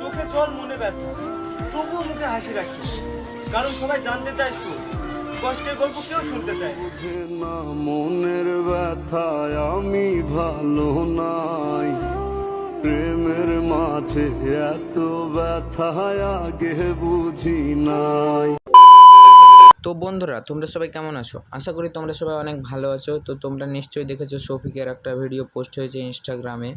চোখে জল মনে ব্যথা, তবুও মুখে হাসি রাখিস, কারণ সবাই জানতে চায় সুর, কষ্টের গল্প কেউ শুনতে চায় না। বুঝে না মনের ব্যথায় আমি ভালো নাই, প্রেমের মাঝে এত ব্যথায় আগে বুঝি নাই। তো বন্ধুরা, তোমরা সবাই কেমন আছো? আশা করি তোমরা সবাই অনেক ভালো আছো। তো তোমরা নিশ্চয়ই দেখেছো শফিকের একটা ভিডিও পোস্ট হয়েছে ইনস্টাগ্রামে।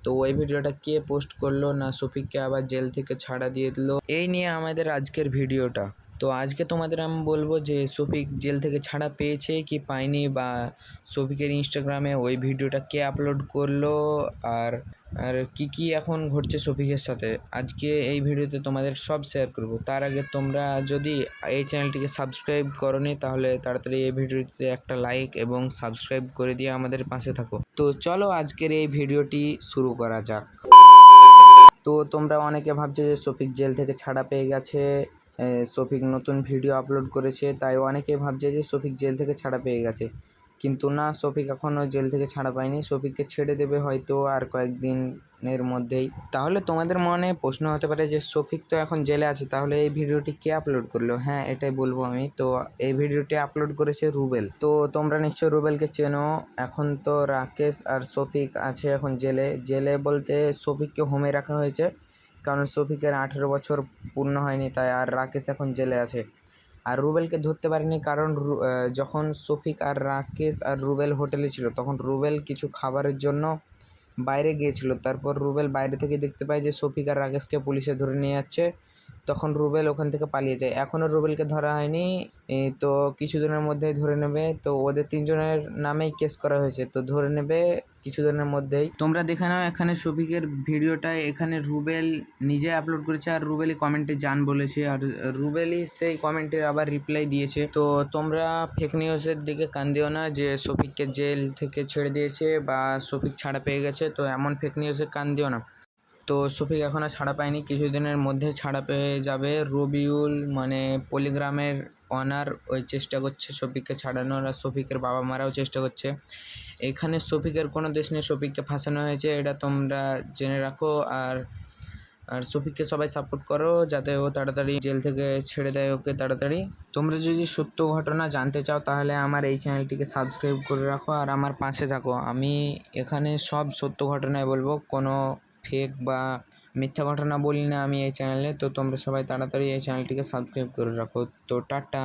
তো ওই ভিডিওটা কে পোস্ট করলো না শফিককে আবার জেল থেকে ছাড়া দিয়ে দিল, এই নিয়ে আমাদের আজকের ভিডিওটা। তো আজকে তোমাদের আমি বলবো যে শফিক জেল থেকে ছাড়া পেয়েছে কি পায়নি, বা শফিকের ইনস্টাগ্রামে ওই ভিডিওটা কে আপলোড করলো, আর আর কি এখন ঘটছে শফিকের সাথে, আজকে এই ভিডিওতে তোমাদের সব শেয়ার করব। তার আগে তোমরা যদি এই চ্যানেলটিকে সাবস্ক্রাইব করোনি তাহলে তাড়াতাড়ি এই ভিডিওতে একটা লাইক এবং সাবস্ক্রাইব করে দিয়ে আমাদের পাশে থাকো। তো চলো আজকের এই ভিডিওটি শুরু করা যাক। তো তোমরা অনেকে ভাবছে যে শফিক জেল থেকে ছাড়া পেয়ে গেছে, শফিক নতুন ভিডিও আপলোড করেছে, তাই অনেকে ভাবছে যে শফিক জেল থেকে ছাড়া পেয়ে গেছে, কিন্তু না, শফিক এখনও জেল থেকে ছাড়া পায়নি। শফিককে ছেড়ে দেবে হয়তো আর কয়েকদিনের মধ্যেই। তাহলে তোমাদের মনে প্রশ্ন হতে পারে যে শফিক তো এখন জেলে আছে, তাহলে এই ভিডিওটি কে আপলোড করলো? হ্যাঁ, এটাই বলবো আমি। তো এই ভিডিওটি আপলোড করেছে রুবেল। তো তোমরা নিশ্চয়ই রুবেলকে চেনো। এখন তো রাকেশ আর শফিক আছে এখন জেলে বলতে শফিককে হোমে রাখা হয়েছে, কারণ শফিকের 18 বছর পূর্ণ হয়নি, তাই। আর রাকেশ এখন জেলে আছে। আর রুবেলকে ধরতে পারেনি কারণ যখন শফিক আর রাকেশ আর রুবেল হোটেলে ছিল তখন রুবেল কিছু খাবারের জন্য বাইরে গিয়েছিল। তারপর রুবেল বাইরে থেকে দেখতে পায় যে শফিক আর রাকেশকে পুলিশে ধরে নিয়ে যাচ্ছে, তখন রুবেল ওখান থেকে পালিয়ে যায়। এখনও রুবেলকে ধরা হয়নি, তো কিছুদিনের মধ্যেই ধরে নেবে। তো ওদের তিনজনের নামেই কেস করা হয়েছে, তো ধরে নেবে কিছুদিনের মধ্যেই। তোমরা দেখে নাও এখানে শফিকের ভিডিওটা এখানে রুবেল নিজে আপলোড করেছে, আর রুবেলই কমেন্টে জান বলেছে, আর রুবেলই সেই কমেন্টের আবার রিপ্লাই দিয়েছে। তো তোমরা ফেক নিউজের দিকে কান দিও না যে শফিককে জেল থেকে ছেড়ে দিয়েছে বা শফিক ছাড়া পেয়ে গেছে, তো এমন ফেক নিউজে কান দিও না। তো শফিক এখনও ছাড়া পায়নি, কিছুদিনের মধ্যে ছাড়া পেয়ে যাবে। রবিউল মানে পলিগ্রামের অনার ওই চেষ্টা করছে শফিককে ছাড়ানোর, আর শফিকের বাবা মারাও চেষ্টা করছে। এখানে শফিকের কোনো দেশ নেই, শফিককে ফাঁসানো হয়েছে, এটা তোমরা জেনে রাখো। আর আর শফিককে সবাই সাপোর্ট করো যাতে ও তাড়াতাড়ি জেল থেকে ছেড়ে দেয় ওকে তাড়াতাড়ি। তোমরা যদি সত্য ঘটনা জানতে চাও তাহলে আমার এই চ্যানেলটিকে সাবস্ক্রাইব করে রাখো আর আমার পাশে থাকো। আমি এখানে সব সত্য ঘটনাই বলবো, কোনো ফেক বা মিথ্যা ঘটনা বলি না আমি এই চ্যানেলে। তো তোমরা সবাই তাড়াতাড়ি এই চ্যানেলটিকে সাবস্ক্রাইব করে রাখো। তো টাটা।